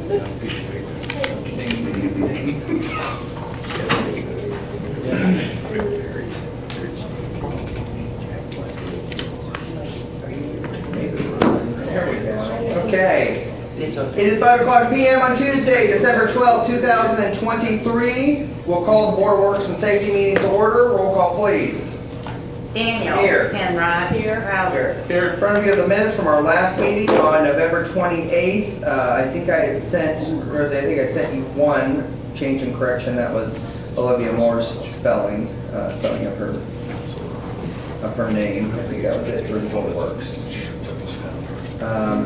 There we go. Okay. It is 5 o'clock p.m. on Tuesday, December 12, 2023. We'll call the Board of Works and Safety meeting to order. Roll call, please. Daniel. Here. Penrod. Here. Crowder. Here in front of you are the minutes from our last meeting on November 28th. I think I sent you one change and correction. That was Olivia Moore's spelling of her name. I think that was it for the Board of Works.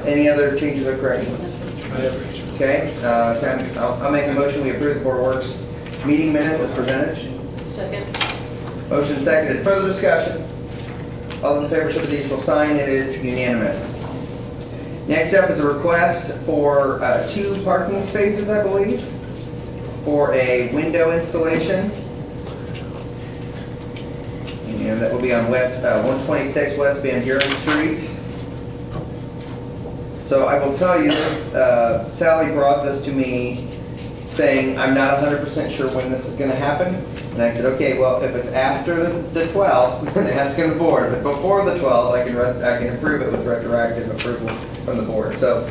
Any other changes or corrections? Okay, I'll make a motion. We approve the Board of Works meeting minutes as presented. Second. Motion seconded. Further discussion? All those in favor show the digital sign. It is unanimous. Next up is a request for 2 parking spaces, I believe, for a window installation. And that will be on 126 West Van Buren Street. So I will tell you this, Sally brought this to me saying, I'm not 100% sure when this is going to happen. And I said, okay, well, if it's after the 12th, then it has to go to the board. But before the 12th, I can approve it with retroactive approval from the board. So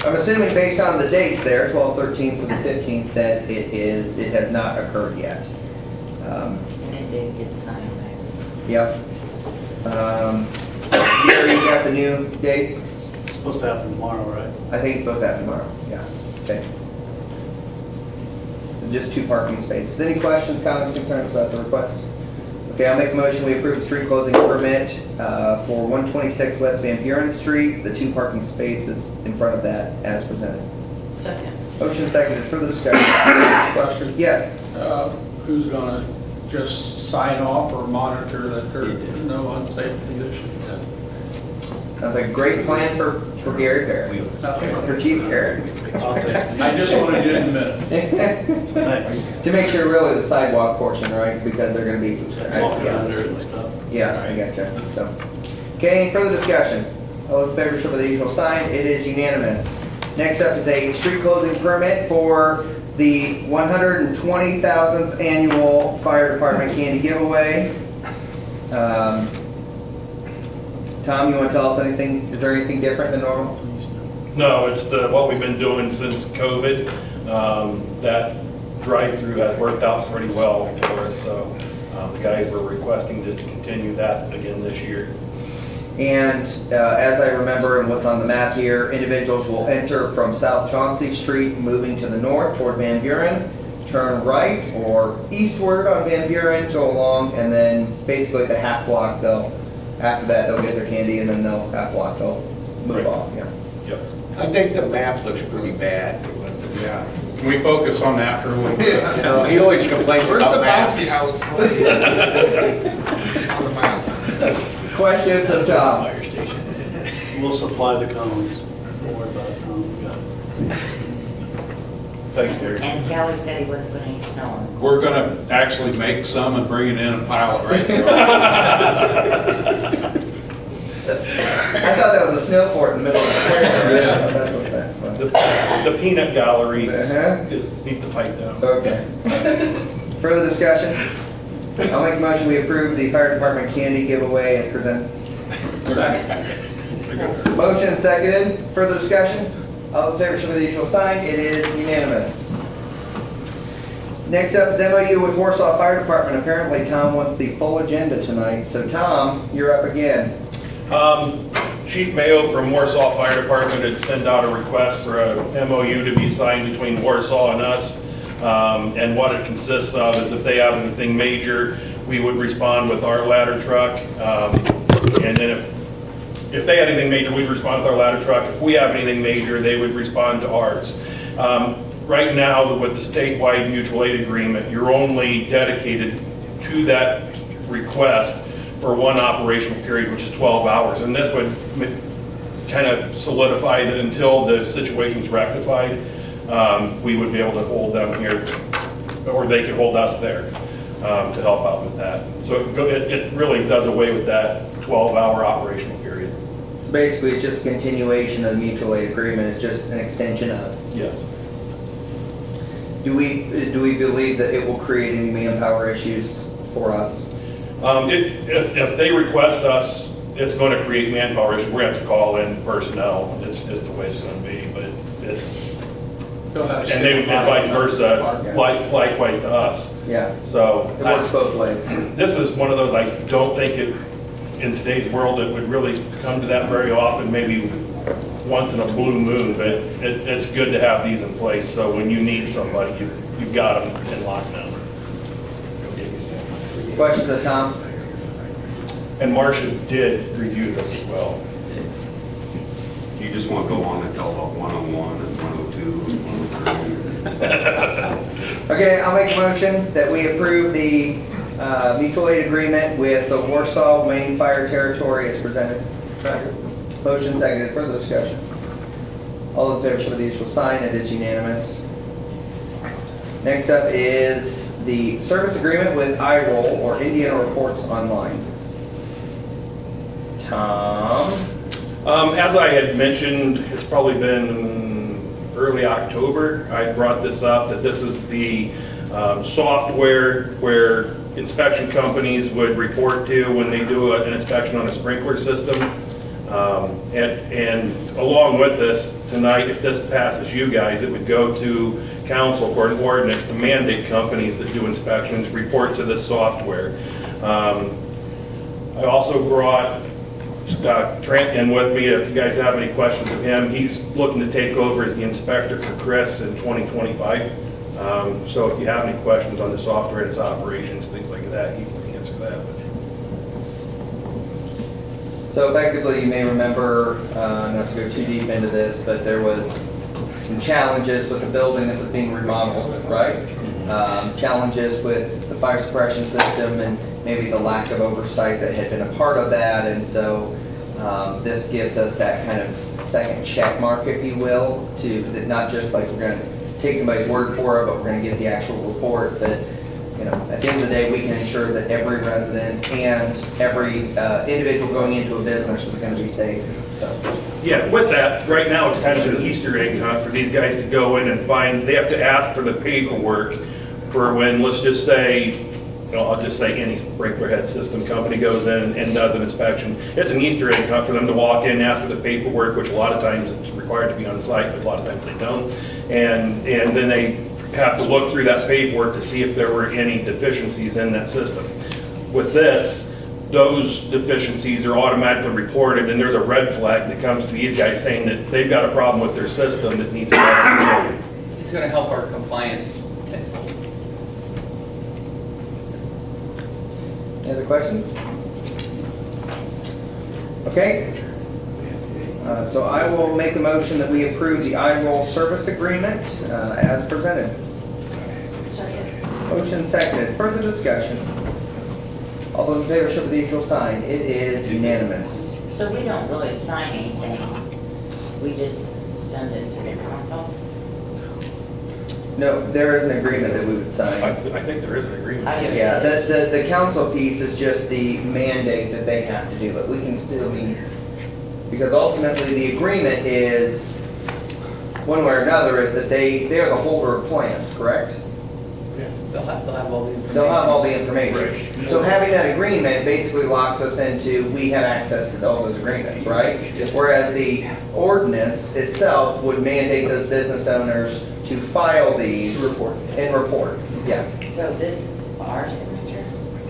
I'm assuming based on the dates there, 12th, 13th, and the 15th, that it has not occurred yet. And it did get signed back. Yep. Gary, you got the new dates? It's supposed to happen tomorrow, right? I think it's supposed to happen tomorrow, yeah. Okay. Just 2 parking spaces. Any questions, comments, concerns about the request? Okay, I'll make a motion. We approve the street closing permit for 126 West Van Buren Street, the 2 parking spaces in front of that as presented. Second. Motion seconded. Further discussion? Question, Yes. who's gonna just sign off or monitor that there are no unsafe conditions? Sounds like a great plan for Gary Perry. For Chief Perry. I'll take it. I just wanted you to admit it. Thanks. To make sure really the sidewalk portion, right, because they're gonna be. Walking around there and stuff. Yeah, I gotcha, so. Okay, any further discussion? All those in favor show by the usual sign. It is unanimous. Next up is a street closing permit for the 120,000th annual fire department candy giveaway. Tom, you wanna tell us anything, is there anything different than normal? No, it's what we've been doing since COVID. That drive-through has worked out pretty well for us, so the guys were requesting just to continue that again this year. And as I remember and what's on the map here, individuals will enter from South Chauncey Street, moving to the north toward Van Buren, turn right or eastward on Van Buren, go along, and then basically the half block after that they'll get their candy and then they'll half block, they'll move Right. off, yeah. Yep. I think the map looks pretty bad. Yeah, can we focus on that for a little bit? You know, he always complains Where's the about maps. bouncy house? On the map. Questions of Tom? We'll supply the cones. Don't worry about it, Tom. We got it. Thanks, Gary. And Kelly said he wasn't putting any snow on. We're gonna actually make some and bring it in and pile it right there. I thought that was a snow fort in the middle of the square. Yeah. That's what that was. The peanut gallery Uh-huh. is, need to pipe down. Okay. Further discussion? I'll make a motion, we approve the fire department candy giveaway as presented. Motion seconded. Further discussion? All those in favor show by the usual sign. It is unanimous. Next up is MOU with Warsaw Fire Department. Apparently Tom wants the full agenda tonight. So Tom, you're up again. Chief Mayo from Warsaw Fire Department had sent out a request for a MOU to be signed between Warsaw and us. And what it consists of is if they have anything major, we would respond with our ladder truck. And then if they had anything major, we'd respond with our ladder truck. If we have anything major, they would respond to ours. Right now, with the statewide mutual aid agreement, you're only dedicated to that request for one operational period, which is 12 hours. And this would kind of solidify that until the situation's rectified, we would be able to hold them here, or they could hold us there to help out with that. So it really does away with that 12-hour operational period. Basically, it's just a continuation of the mutual aid agreement. It's just an extension of. Yes. Do we believe that it will create any manpower issues for us? If they request us, it's going to create manpower issues. We're going to have to call in personnel. It's just the way it's going to be, but it's, They'll have and they, and vice versa, likewise to us. Yeah, So it works both ways. this is one of those, I don't think it, in today's world, it would really come to that very often, maybe once in a blue moon, but it's good to have these in place, so when you need somebody, you've got them in lockdown. Questions of Tom? And Marcia did review this as well. You just want to go on and tell about 101 and 102 and 103. Okay, I'll make a motion that we approve the mutual aid agreement with the Warsaw Wayne Fire Territory as presented. Second. Motion seconded, further discussion. All those in favor show the usual sign, it is unanimous. Next up is the service agreement with iRoll, or Indiana Reports Online. Tom? As I had mentioned, it's probably been early October, I brought this up, that this is the software where inspection companies would report to when they do an inspection on a sprinkler system. And along with this, tonight, if this passes you guys, it would go to council for an ordinance to mandate companies that do inspections report to this software. I also brought Trent in with me, if you guys have any questions of him. He's looking to take over as the inspector for Chris in 2025. So if you have any questions on the software and its operations, things like that, he can answer that. So effectively, you may remember, not to go too deep into this, but there was some challenges with the building that was being remodeled, right? Challenges with the fire suppression system and maybe the lack of oversight that had been a part of that. And so this gives us that kind of second check mark, if you will, to that not just like we're going to take somebody's word for it, but we're going to get the actual report that, you know, at the end of the day, we can ensure that every resident and every individual going into a business is going to be safe. So, Yeah, with that, right now, it's kind of an Easter egg hunt for these guys to go in and find, they have to ask for the paperwork for when, let's just say, you know, I'll just say any sprinkler head system company goes in and does an inspection. It's an Easter egg hunt for them to walk in, ask for the paperwork, which a lot of times it's required to be on site, but a lot of times they don't. And then they have to look through that paperwork to see if there were any deficiencies in that system. With this, those deficiencies are automatically reported, and there's a red flag that comes to these guys saying that they've got a problem with their system that needs to be reported. It's going to help our compliance tenfold. any other questions? Okay. So I will make a motion that we approve the iRoll service agreement as presented. Motion seconded. Further discussion. All those in favor show the usual sign. It is unanimous. So we don't really sign anything, we just send it to the council? No, there is an agreement that we would sign. I think there is an agreement. Yeah, the council piece is just the mandate that they have to do, but we can still be, because ultimately the agreement is, one way or another, is that they are the holder of plans, correct? They'll have all the information. They'll have all the information. So having that agreement basically locks us into, we have access to all those agreements, right? Yes. Whereas the ordinance itself would mandate those business owners to file these. Report. And report, yeah. So this is our signature?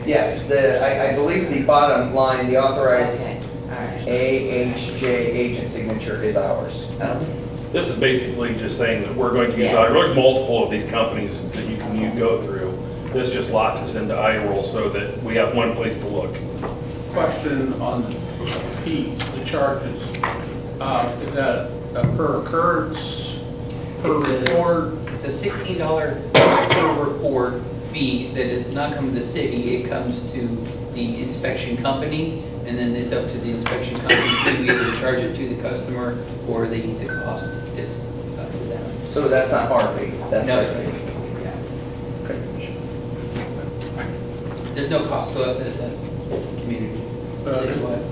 Yes, I believe the bottom line, the authorized Okay, all right. AHJ agent signature is ours. Okay. This is basically just saying that we're going to use, Yeah. there's multiple of these companies that you go through. This just locks us into iRoll so that we have one place to look. Question on the fees, the charges. Is that a per occurrence, per report? It's a $16 per report fee that does not come to the city, it comes to the inspection company, and then it's up to the inspection company to either charge it to the customer or the cost is up to them. So that's not our fee, that's No. their fee. There's no cost to us as a community, citywide.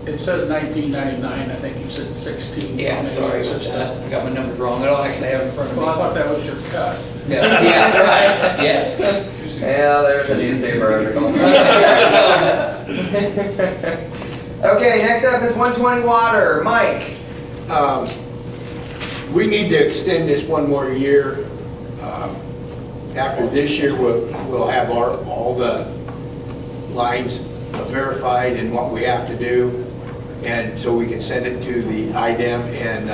It says 1999, I think you said 16. Yeah, I'm Maybe sorry it's about just that. I got my numbers wrong. I don't actually have it in front of me. Well, I thought that was your cut. Yeah, yeah, right, yeah. Yeah, there's a newspaper article. Okay, next up is 120 water. Mike. We need to extend this one more year. After this year, we'll have all the lines verified and what we have to do. And so we can send it to the IDEM and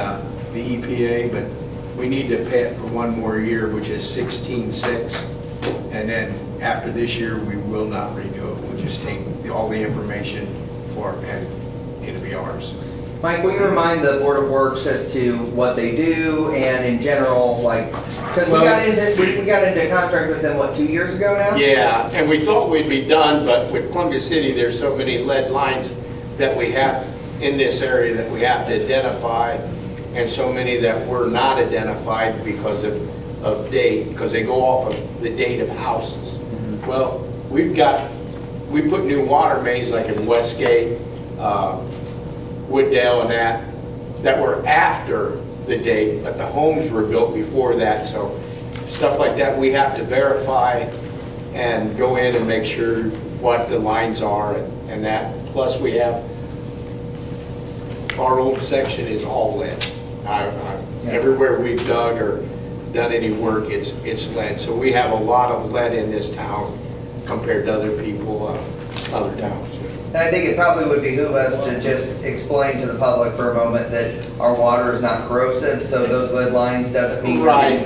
the EPA, but we need to pay it for one more year, which is 16.6. And then after this year, we will not renew it. We'll just take all the information and it'll be ours. Mike, will you remind the Board of Works as to what they do and in general, like, because we got into a contract with them, what, 2 years ago now? Yeah, and we thought we'd be done, but with Columbia City, there's so many lead lines that we have in this area that we have to identify, and so many that were not identified because of date, because they go off of the date of houses. Well, we put new water mains like in Westgate, Wooddale and that were after the date, but the homes were built before that, so stuff like that we have to verify and go in and make sure what the lines are and that. Plus we have, our old section is all lead. Everywhere we've dug or done any work, it's lead. So we have a lot of lead in this town compared to other people, other towns. And I think it probably would behoove us to just explain to the public for a moment that our water is not corrosive, so those lead lines doesn't mean. Right.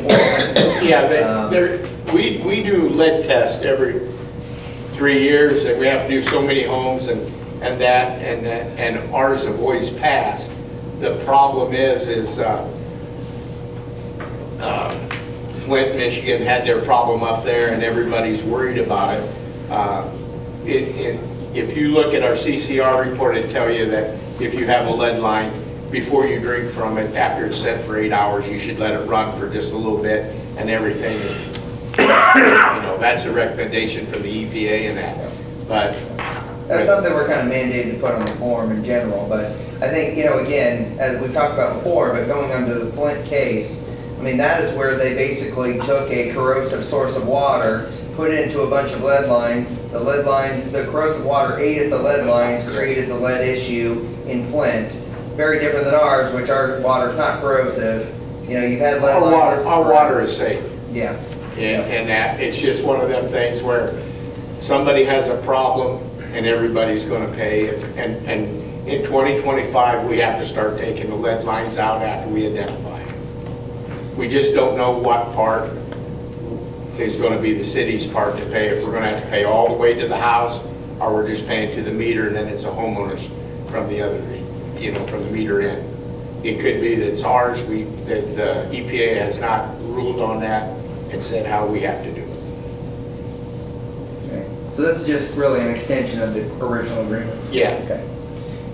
Yeah, Um, we do lead tests every 3 years, and we have to do so many homes and ours have always passed. The problem is Flint, Michigan had their problem up there, and everybody's worried about it. If you look at our CCR report, it'll tell you that if you have a lead line, before you drink from it, after it's set for 8 hours, you should let it run for just a little bit, and everything. That's a recommendation from the EPA and that. But That's something we're kind of mandated to put on the form in general, but I think, again, as we talked about before, but going on to the Flint case, I mean, that is where they basically took a corrosive source of water, put it into a bunch of lead lines. The lead lines, the corrosive water ate at the lead lines, created the lead issue in Flint. Very different than ours, which our water's not corrosive. You've had lead lines. our water is safe. Yeah. And that, it's just one of them things where somebody has a problem and everybody's gonna pay. And in 2025, we have to start taking the lead lines out after we identify them. We just don't know what part is gonna be the city's part to pay. If we're gonna have to pay all the way to the house, or we're just paying to the meter and then it's a homeowner's from the others, from the meter in. It could be that it's ours, that the EPA has not ruled on that and said how we have to do it. Okay. So this is just really an extension of the original agreement? Yeah. Okay.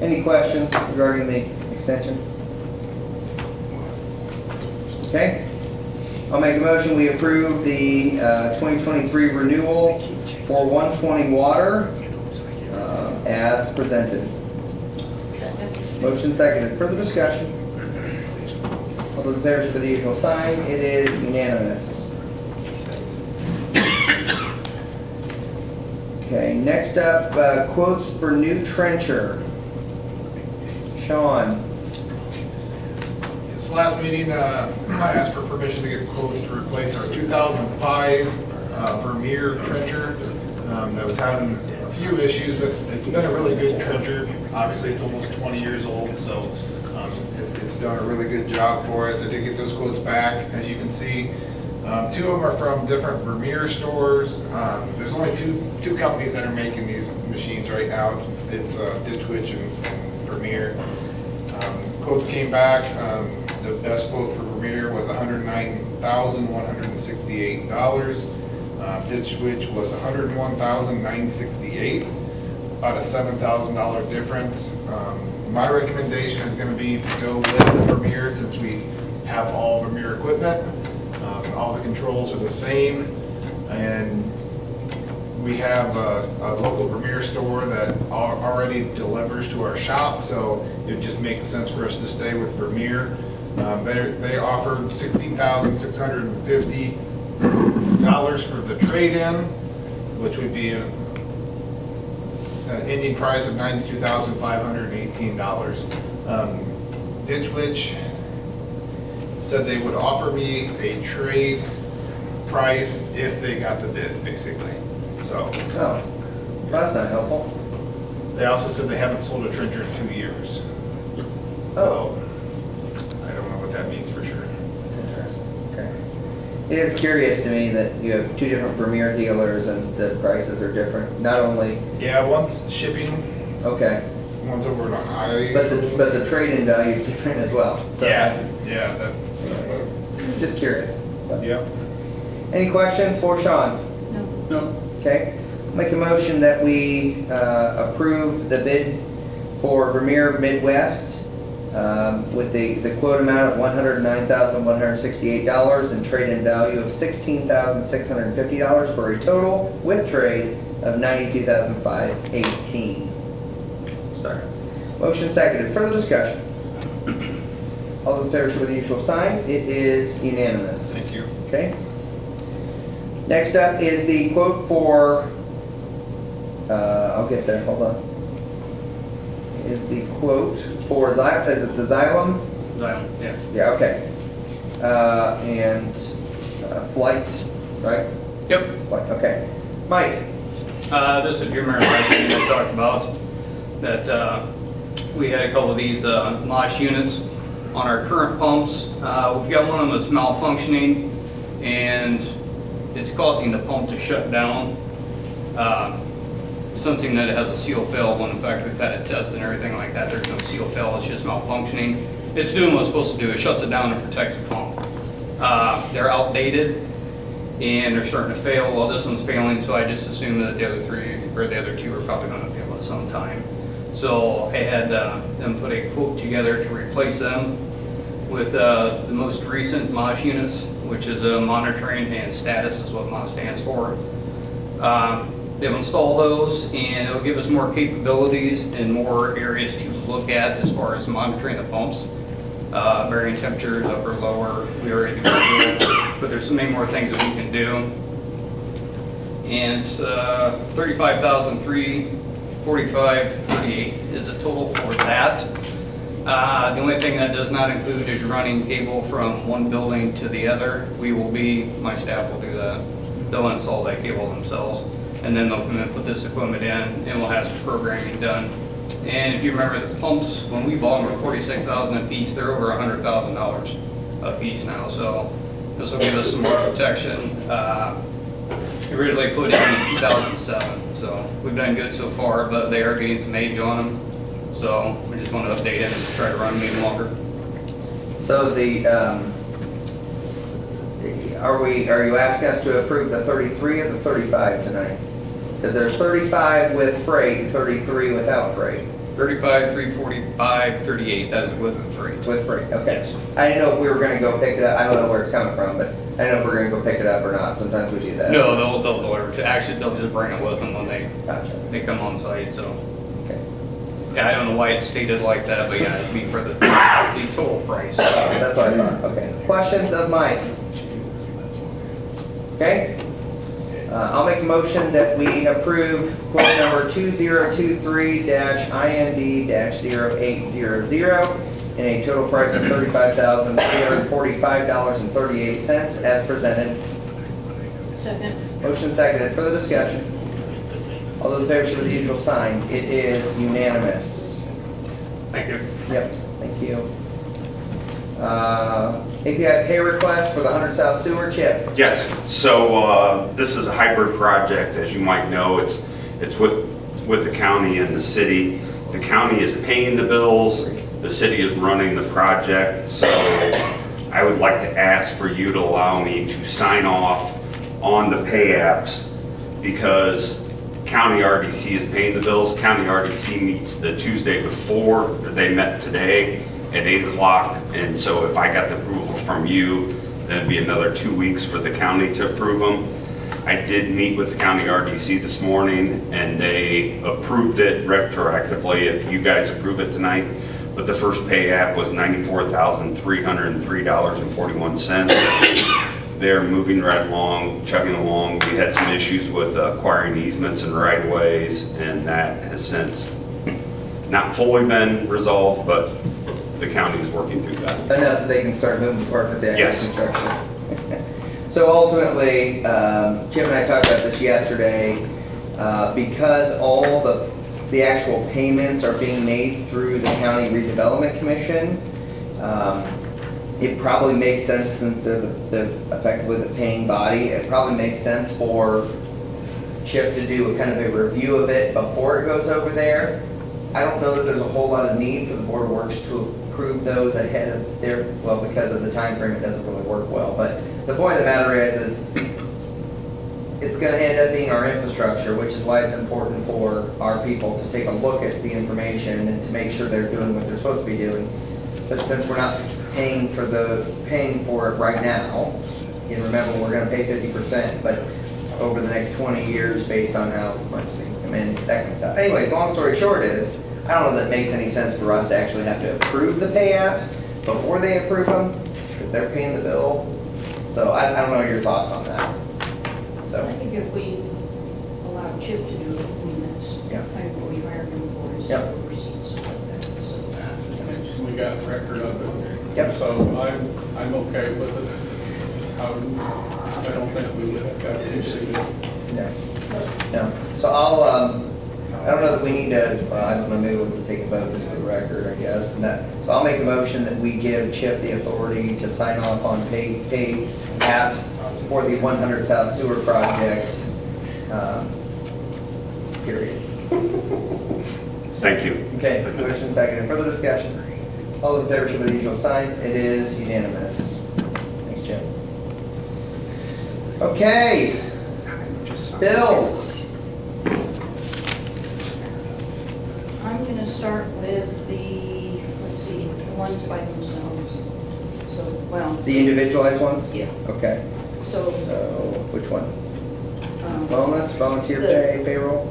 Any questions regarding the extension? Okay. I'll make a motion, we approve the 2023 renewal for 120 water as presented. Second. Motion seconded. Further discussion? All those in favor for the usual sign. It is unanimous. Okay, next up, quotes for new trencher. Sean. This last meeting, I asked for permission to get quotes to replace our 2005 Vermeer trencher that was having a few issues, but it's been a really good trencher. Obviously, it's almost 20 years old, so it's done a really good job for us. I did get those quotes back, as you can see. Two of them are from different Vermeer stores. There's only two companies that are making these machines right now. It's Ditch Witch and Vermeer. Quotes came back. The best quote for Vermeer was $109,168. Ditch Witch was $101,968, about a $7,000 difference. My recommendation is going to be to go with the Vermeer since we have all Vermeer equipment. All the controls are the same, and We have a local Vermeer store that already delivers to our shop, so it just makes sense for us to stay with Vermeer. They offered $16,650 for the trade-in, which would be an ending price of $92,518. Ditch Witch said they would offer me a trade price if they got the bid, basically. So Oh, that's not helpful. they also said they haven't sold a trencher in 2 years. So I don't know what that means for sure. Interesting. Okay. It is curious to me that you have two different Vermeer dealers and the prices are different. Not only, Yeah, one's shipping, okay, one's over in Ohio. but the trade-in value is different as well. So Yeah, that's- yeah, that, just curious. yep. Any questions for Sean? No, Okay. Make a motion that we approve the bid for Vermeer Midwest with the quote amount of $109,168 and trade-in value of $16,650 for a total with trade of $92,518. sorry. Motion seconded. Further discussion? All those in favor show the usual sign. It is unanimous. Thank you. Okay. Next up is the quote for, I'll get there, hold on. Is the quote for, is it the Xylem? Yeah. Yeah, okay. And Flight, right? Yep, Flight, okay. Mike? this, if you remember last meeting, I talked about that we had a couple of these MOSH units on our current pumps. We've got one of them that's malfunctioning and it's causing the pump to shut down. Something that it has a seal fail when in fact we've had it tested and everything like that. There's no seal fail, it's just malfunctioning. It's doing what it's supposed to do, it shuts it down and protects the pump. They're outdated and they're starting to fail. Well, this one's failing, so I just assumed that the other three, or the other two are probably gonna fail at some time. So I had them put a quote together to replace them with the most recent MOSH units, which is monitoring and status is what MOS stands for. They'll install those and it'll give us more capabilities and more areas to look at as far as monitoring the pumps. Varying temperatures, upper, lower, we already do that, but there's so many more things that we can do. And it's $35,345.38 is the total for that. The only thing that does not include is running cable from one building to the other. My staff will do that. They'll install that cable themselves. And then they'll come in and put this equipment in and we'll have some programming done. And if you remember the pumps, when we bought them were $46,000 a piece, they're over $100,000 a piece now. So this will give us some more protection. Originally put in 2007, so we've done good so far, but they are getting some age on them. So we just want to update it and try to run them even longer. So are you asking us to approve the 33 or the 35 tonight? Because there's 35 with freight, 33 without freight. 35, 345, 38, that is with the freight. With freight, okay. Yes. I didn't know if we were gonna go pick it up, I don't know where it's coming from, but I don't know if we're gonna go pick it up or not, sometimes we do that. No, they'll deliver to, actually, they'll just bring it with them when Gotcha, they come on site, so. okay. Yeah, I don't know why it's stated like that, but yeah, it'd be for the total price. That's what I thought, okay. Questions of Mike? Okay? I'll make a motion that we approve quote number 2023-IND-0800 in a total price of $35,345.38 as presented. Second. Motion seconded. Further discussion? All those in favor show the usual sign. It is unanimous. Thank you. Yep, thank you. API pay request for the 100 South Sewer Chip. Yes, so this is a hybrid project, as you might know. It's with the county and the city. The county is paying the bills, the city is running the project. So I would like to ask for you to allow me to sign off on the pay apps because County RDC is paying the bills. County RDC meets the Tuesday before, they met today at 8 o'clock. And so if I got the approval from you, then it'd be another 2 weeks for the county to approve them. I did meet with the county RDC this morning, and they approved it retroactively if you guys approve it tonight. But the first pay app was $94,303.41. They're moving right along, chugging along. We had some issues with acquiring easements and right-of-ways, and that has since not fully been resolved, but the county is working through that. Enough that they can start moving forward with the actual Yes. construction. So ultimately, Chip and I talked about this yesterday, because all the actual payments are being made through the County Redevelopment Commission, it probably makes sense, since they're effectively the paying body, it probably makes sense for Chip to do a kind of a review of it before it goes over there. I don't know that there's a whole lot of need for the Board of Works to approve those ahead of their, well, because of the time frame, it doesn't really work well. But the point of the matter is it's gonna end up being our infrastructure, which is why it's important for our people to take a look at the information and to make sure they're doing what they're supposed to be doing. But since we're not paying for it right now, and remember, we're gonna pay 50%, but over the next 20 years, based on how much things come in, that kind of stuff. Anyways, long story short is, I don't know that it makes any sense for us to actually have to approve the pay apps before they approve them, because they're paying the bill. So I don't know your thoughts on that. So, I think if we allow Chip to do it, I mean, that's Yeah. kind of what we hired him for, is to Yep. oversee stuff like that, so. We got record of it. Yep. So I'm okay with it. I don't think we would have got to see it. no. So I don't know that we need to, I don't know, maybe we'll just take a vote just for the record, I guess. So I'll make a motion that we give Chip the authority to sign off on pay apps for the 100 South Sewer Project, period. Thank you. Okay, motion second. Further discussion? All those in favor, show by the usual sign. It is unanimous. Thanks, Jim. Okay, bills. I'm gonna start with the, let's see, the ones by themselves. So, well, The individualized ones? yeah, Okay, so, so which one? um, Wellness, volunteer the- pay, payroll?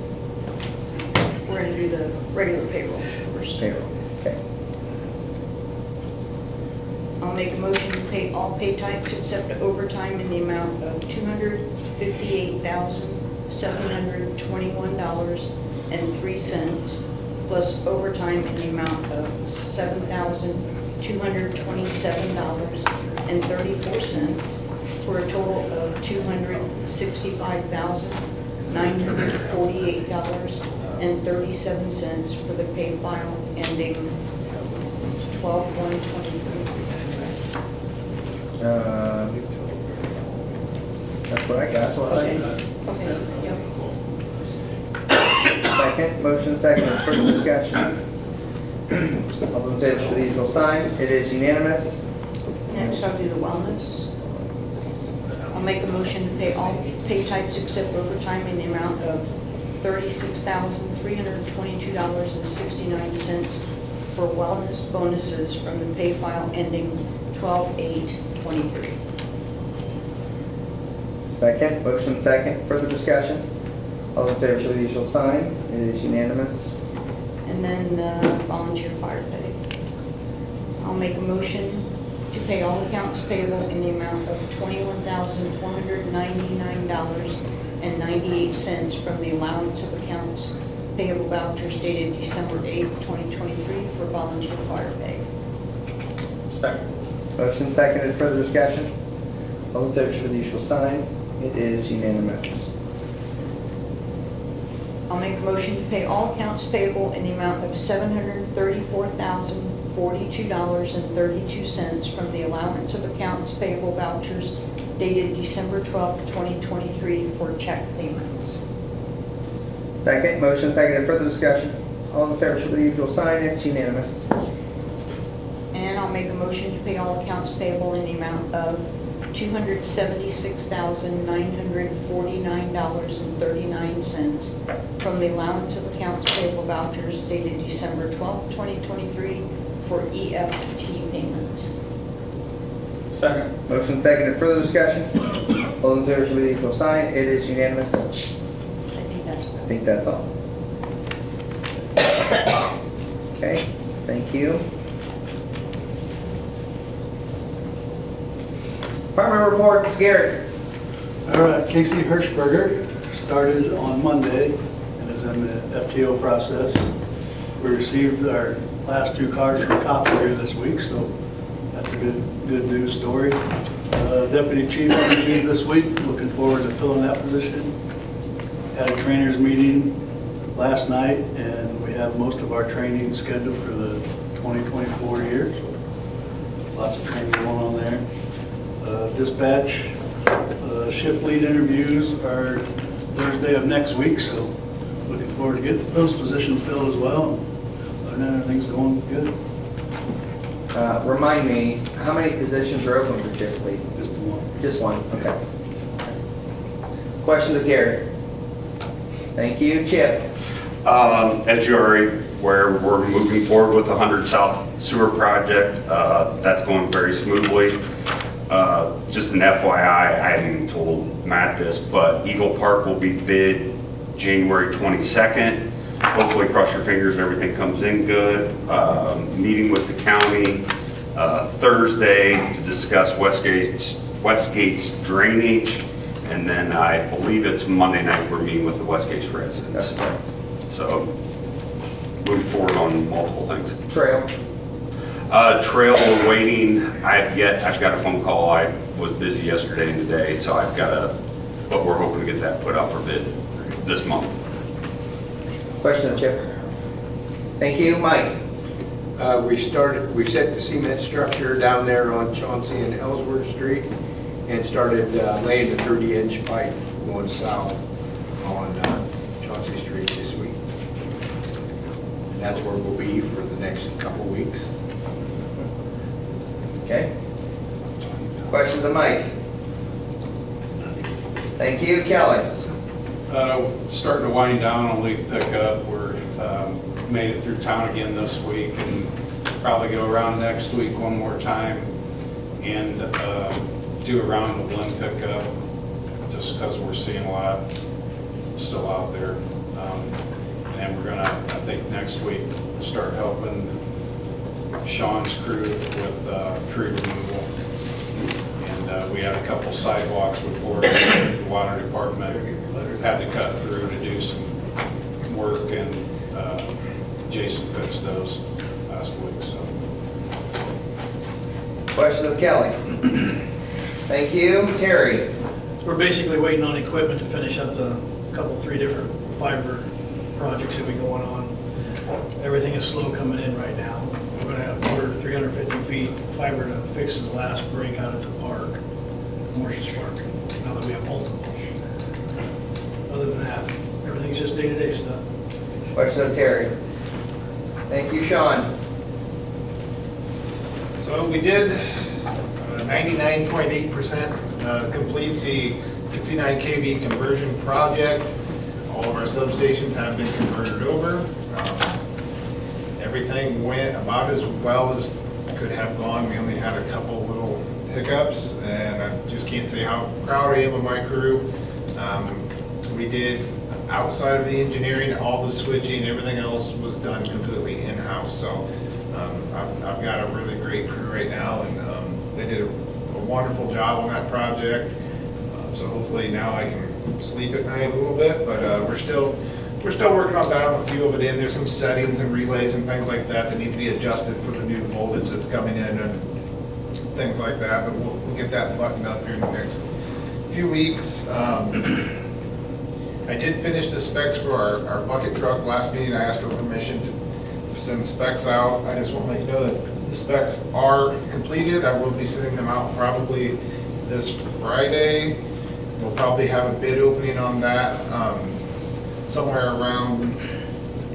we're gonna do the regular payroll first. Payroll, okay. I'll make a motion to pay all pay types except overtime in the amount of $258,721.03, plus overtime in the amount of $7,227.34, for a total of $265,948.37 for the pay file ending 12/1/23. That's what I got. Okay, yep. Second, motion second, further discussion. All those in favor, show the usual sign. It is unanimous. Next, I'll do the wellness. I'll make a motion to pay all pay types except overtime in the amount of $36,322.69 for wellness bonuses from the pay file ending 12/8/23. Second, motion second, further discussion. All those in favor, show the usual sign. It is unanimous. And then volunteer fire pay. I'll make a motion to pay all accounts payable in the amount of $21,499.98 from the allowance of accounts payable vouchers dated December 8th, 2023 for volunteer fire pay. Second. Motion seconded, further discussion. All those in favor, show the usual sign. It is unanimous. I'll make a motion to pay all accounts payable in the amount of $734,042.32 from the allowance of accounts payable vouchers dated December 12th, 2023 for check payments. Second, motion seconded, further discussion. All in favor, show the usual sign. It's unanimous. And I'll make a motion to pay all accounts payable in the amount of $276,949.39 from the allowance of accounts payable vouchers dated December 12th, 2023 for EFT payments. Second. Motion seconded, further discussion. All in favor, show by the usual sign. It is unanimous. I think that's I think that's all. Okay, thank you. Department reports, Garrett. All right, Casey Hirschberger started on Monday and is in the FTO process. We received our last 2 cars from Copier this week, so that's a good news story. Deputy Chief interviews this week, looking forward to filling that position. Had a trainers meeting last night, and we have most of our training scheduled for the 2024 year, so lots of training going on there. Dispatch shift lead interviews are Thursday of next week, so looking forward to getting those positions filled as well. Other than that, everything's going good. Remind me, how many positions are open for shift lead? Just the one. Just one, okay. Questions of Gary? Thank you, Chip. As you're already aware, we're moving forward with the 100 South Sewer Project. That's going very smoothly. Just an FYI, I hadn't even told Matt this, but Eagle Park will be bid January 22nd. Hopefully, cross your fingers, everything comes in good. Meeting with the county Thursday to discuss Westgate's drainage. And then I believe it's Monday night, we're meeting with the Westgate residents. So, moving forward on multiple things. Trail. Trail, we're waiting. I've got a phone call. I was busy yesterday and today, so but we're hoping to get that put out for bid this month. Question of Chip. Thank you, Mike. We set the cement structure down there on Chauncey and Ellsworth Street and started laying the 30-inch pipe going south on Chauncey Street this week. And that's where we'll be for the next couple weeks. Okay. Questions of Mike? Thank you, Kelly. Starting to wind down on leaf pickup. We're made it through town again this week and probably go around next week one more time and do a round of limb pickup just because we're seeing a lot still out there. And we're gonna, I think next week, start helping Sean's crew with tree removal. And we had a couple sidewalks with the water department had to cut through to do some work, and Jason fixed those last week, so. Questions of Kelly? Thank you, Terry. We're basically waiting on equipment to finish up the three different fiber projects that we going on. Everything is slow coming in right now. We're gonna have ordered 350 feet fiber to fix the last break out at the park, Morse's Park, now that we have multiple. Other than that, everything's just day-to-day stuff. Question of Terry. Thank you, Sean. So we did 99.8% complete the 69 kV conversion project. All of our substations have been converted over. Everything went about as well as could have gone. We only had a couple little hiccups, and I just can't say how proud I am of my crew. We did, outside of the engineering, all the switching, everything else was done completely in-house. So I've got a really great crew right now, and they did a wonderful job on that project. So hopefully now I can sleep at night a little bit, but we're still working on that, a few of it in. There's some settings and relays and things like that that need to be adjusted for the new voltage that's coming in and things like that, but we'll get that buttoned up here in the next few weeks. I did finish the specs for our bucket truck. Last meeting I asked for permission to send specs out. I just want to let you know that the specs are completed. I will be sending them out probably this Friday. We'll probably have a bid opening on that somewhere around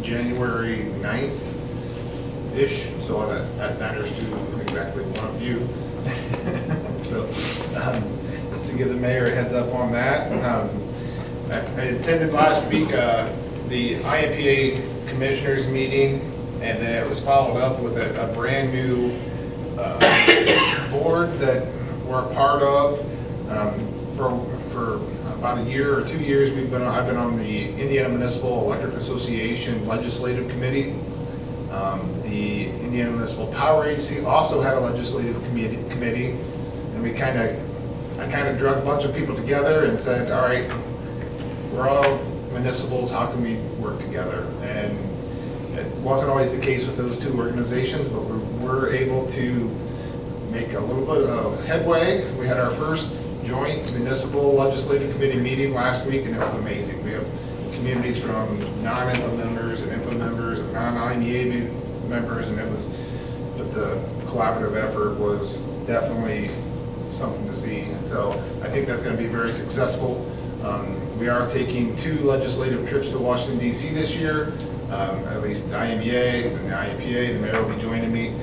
January 9th-ish, so that matters to exactly one of you. So just to give the mayor a heads up on that. I attended last week the IMPA commissioners meeting, and then it was followed up with a brand new board that we're a part of. for about a year or 2 years, I've been on the Indiana Municipal Electric Association Legislative Committee. The Indiana Municipal Power Agency also had a legislative committee, and I kind of drug a bunch of people together and said, all right, we're all municipals, how can we work together? And it wasn't always the case with those two organizations, but we were able to make a little bit of headway. We had our first joint municipal legislative committee meeting last week, and it was amazing. We have communities from non-IMPA members and IMPA members and non-IMEA members, and but the collaborative effort was definitely something to see. So I think that's going to be very successful. We are taking 2 legislative trips to Washington, D.C. this year. At least the IMEA and the IEPA, the mayor will be joining me.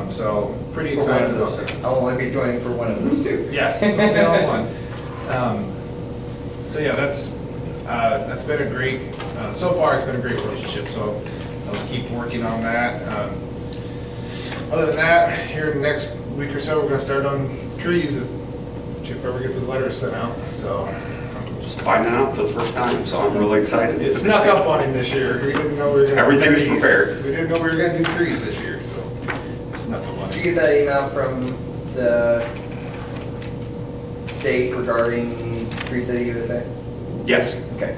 So pretty excited about that. I'll only be joining for one of those 2. Yes, I'll be on one. So yeah, that's been a great, so far it's been a great relationship, so let's keep working on that. Other than that, here in the next week or so, we're gonna start on trees if Chip ever gets his letters sent out, so. Just finding out for the first time, so I'm really excited. It snuck up on him this year. We didn't know we were gonna do Everything is trees. prepared. We didn't know we were gonna do trees this year, so it snuck up on Did him. you get that email from the state regarding Tree City USA? Yes. Okay.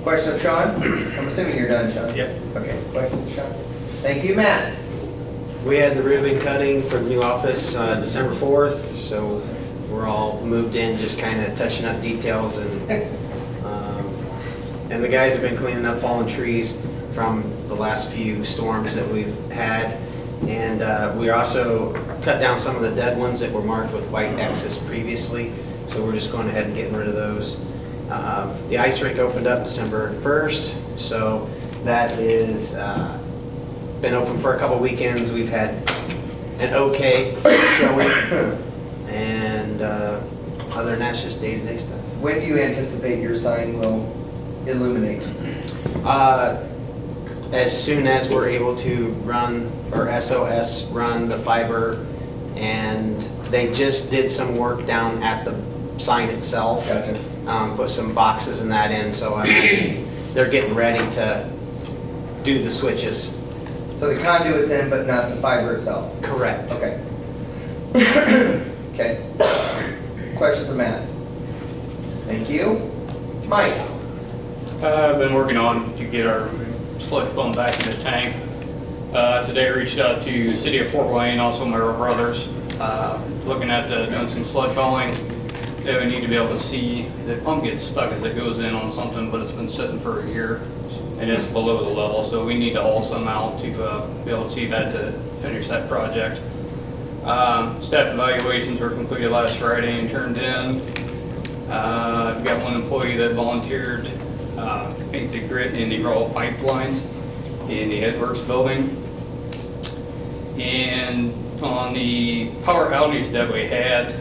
Question of Sean? I'm assuming you're done, Sean? Yep. Okay, questions of Sean? Thank you, Matt. We had the ribbon cutting for the new office December 4th, so we're all moved in, just kind of touching up details, and the guys have been cleaning up fallen trees from the last few storms that we've had. And we also cut down some of the dead ones that were marked with white X's previously, so we're just going ahead and getting rid of those. The ice rink opened up December 1st, so that is been open for a couple weekends. We've had an okay showing, and other than that, it's just day-to-day stuff. When do you anticipate your sign will illuminate? As soon as we're able to run, or SOS run the fiber, and they just did some work down at the sign itself. Gotcha. Put some boxes and that in, so I imagine they're getting ready to do the switches. So the conduit's in, but not the fiber itself? Correct. Okay. Okay. Questions of Matt? Thank you. Mike? I've been working on to get our sludge pump back in the tank. Today I reached out to City of Fort Wayne, also Merrill Brothers, looking at doing some sludge hauling. They would need to be able to see the pump gets stuck as it goes in on something, but it's been sitting for a year and it's below the level, so we need to haul some out to be able to see that to finish that project. Staff evaluations were completed last Friday and turned in. I've got one employee that volunteered paint the grit in the raw pipelines in the Edwards building. And on the power outage that we had,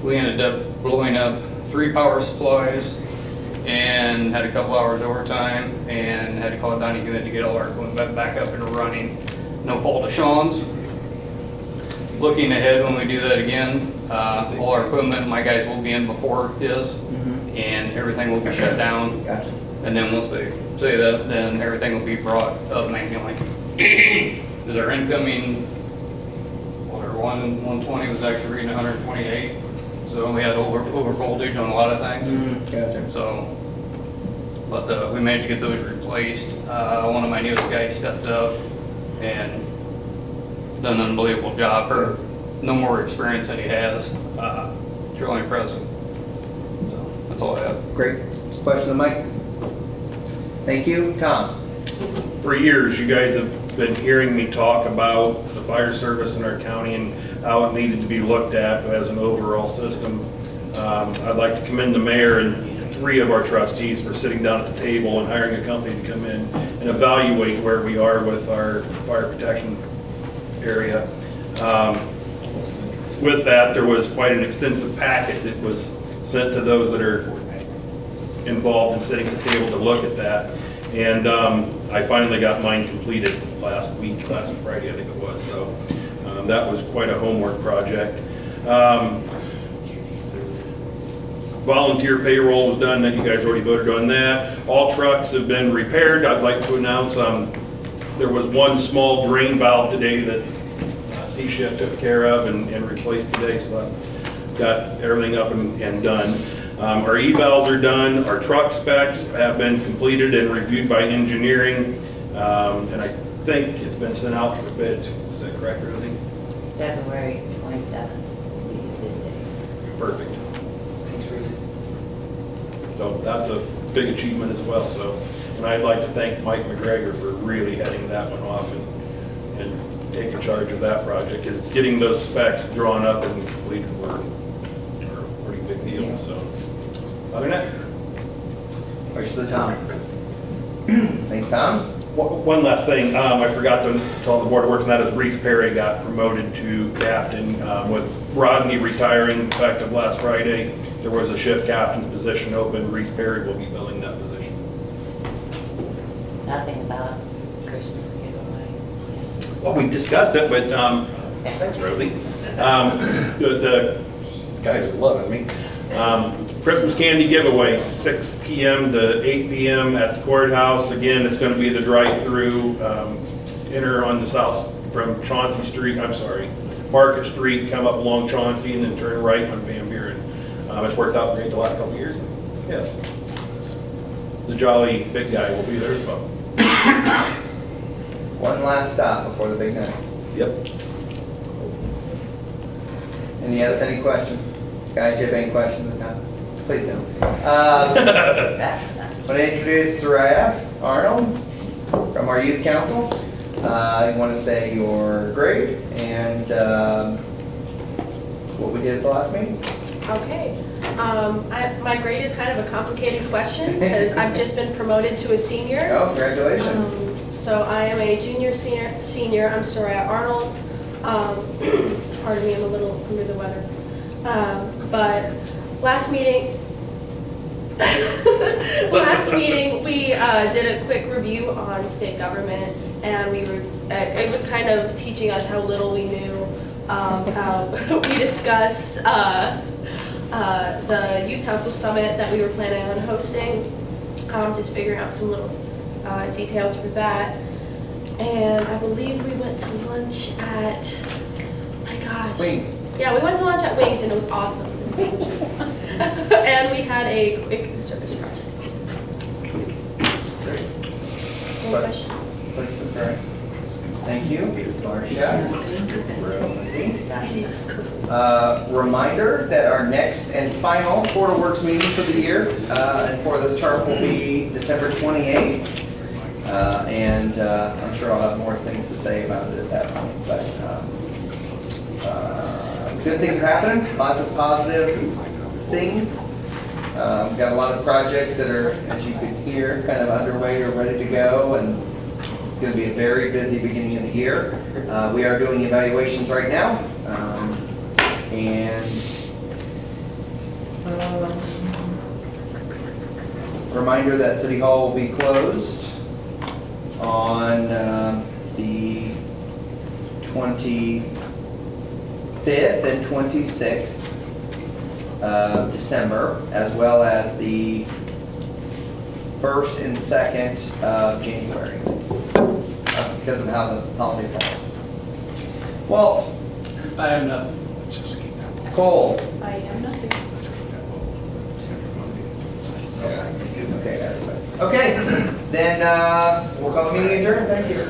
we ended up blowing up 3 power supplies and had a couple hours overtime and had to call Donnie Good to get all our equipment back up and running. No fault of Sean's. Looking ahead, when we do that again, all our equipment, my guys will be in before his, and everything will be shut down. Gotcha. And then once they say that, then everything will be brought up manually. Because our incoming, our 120 was actually reading 128, so we had over voltage on a lot of things. Gotcha. So, but we managed to get those replaced. One of my newest guys stepped up and done an unbelievable job for no more experience than he has. It's really impressive. So that's all I have. Great. Question of Mike? Thank you. Tom? For years, you guys have been hearing me talk about the fire service in our county and how it needed to be looked at as an overall system. I'd like to commend the mayor and 3 of our trustees for sitting down at the table and hiring a company to come in and evaluate where we are with our fire protection area. With that, there was quite an extensive packet that was sent to those that are involved in sitting at the table to look at that. And I finally got mine completed last Friday, I think it was. So that was quite a homework project. volunteer payroll was done, that you guys already voted on that. All trucks have been repaired. I'd like to announce, there was one small drain valve today that C-Shift took care of and replaced today, so I got everything up and done. Our evals are done, our truck specs have been completed and reviewed by engineering, and I think it's been sent out for bids. Is that correct, Rosie? February 27th. Perfect. So that's a big achievement as well, so. And I'd like to thank Mike McGregor for really heading that one off and taking charge of that project, because getting those specs drawn up and completed were a pretty big deal, so. Other than that, Questions of Tom? Thanks, Tom. one last thing, I forgot to tell the Board of Works, and that is Reese Perry got promoted to captain, with Rodney retiring effective last Friday. There was a shift captain's position open. Reese Perry will be filling that position. Nothing about Christmas giveaway. Well, we discussed it, but, thanks, Rosie. The guys are loving me. Christmas candy giveaway, 6 PM to 8 PM at the courthouse. Again, it's gonna be the drive-through, enter on the south from Chauncey Street, Market Street, come up along Chauncey and then turn right on Van Buren. It's worked out great the last couple of years. Yes. The jolly big guy will be there as well. One last stop before the big night. Yep. Any questions? Guys, you have any questions of Tom? Please don't. Want to introduce Soraya Arnold from our youth council. You want to say your grade and what we did at the last meeting? Okay. My grade is kind of a complicated question because I've just been promoted to a senior. Oh, congratulations. So I am a junior senior. I'm Soraya Arnold. Pardon me, I'm a little under the weather. But last meeting, we did a quick review on state government, and it was kind of teaching us how little we knew. How we discussed the youth council summit that we were planning on hosting, just figuring out some little details for that. And I believe we went to lunch at, oh my gosh. Wings. Yeah, we went to lunch at Wings and it was awesome. It was delicious. And we had a quick service project. Great. Any questions? Thank you, Marcia. Reminder that our next and final Board of Works meeting for the year and for this term will be December 28th. And I'm sure I'll have more things to say about it at that point. But good things are happening, lots of positive things. We've got a lot of projects that are, as you could hear, kind of underway or ready to go. And it's going to be a very busy beginning of the year. We are doing evaluations right now. Reminder that City Hall will be closed on the 25th and 26th of December, as well as the 1st and 2nd of January, because of how the holiday falls. Walt? I have nothing. Cole? I am nothing. Okay, that's right. Okay, then we'll call the meeting adjourned. Thank you.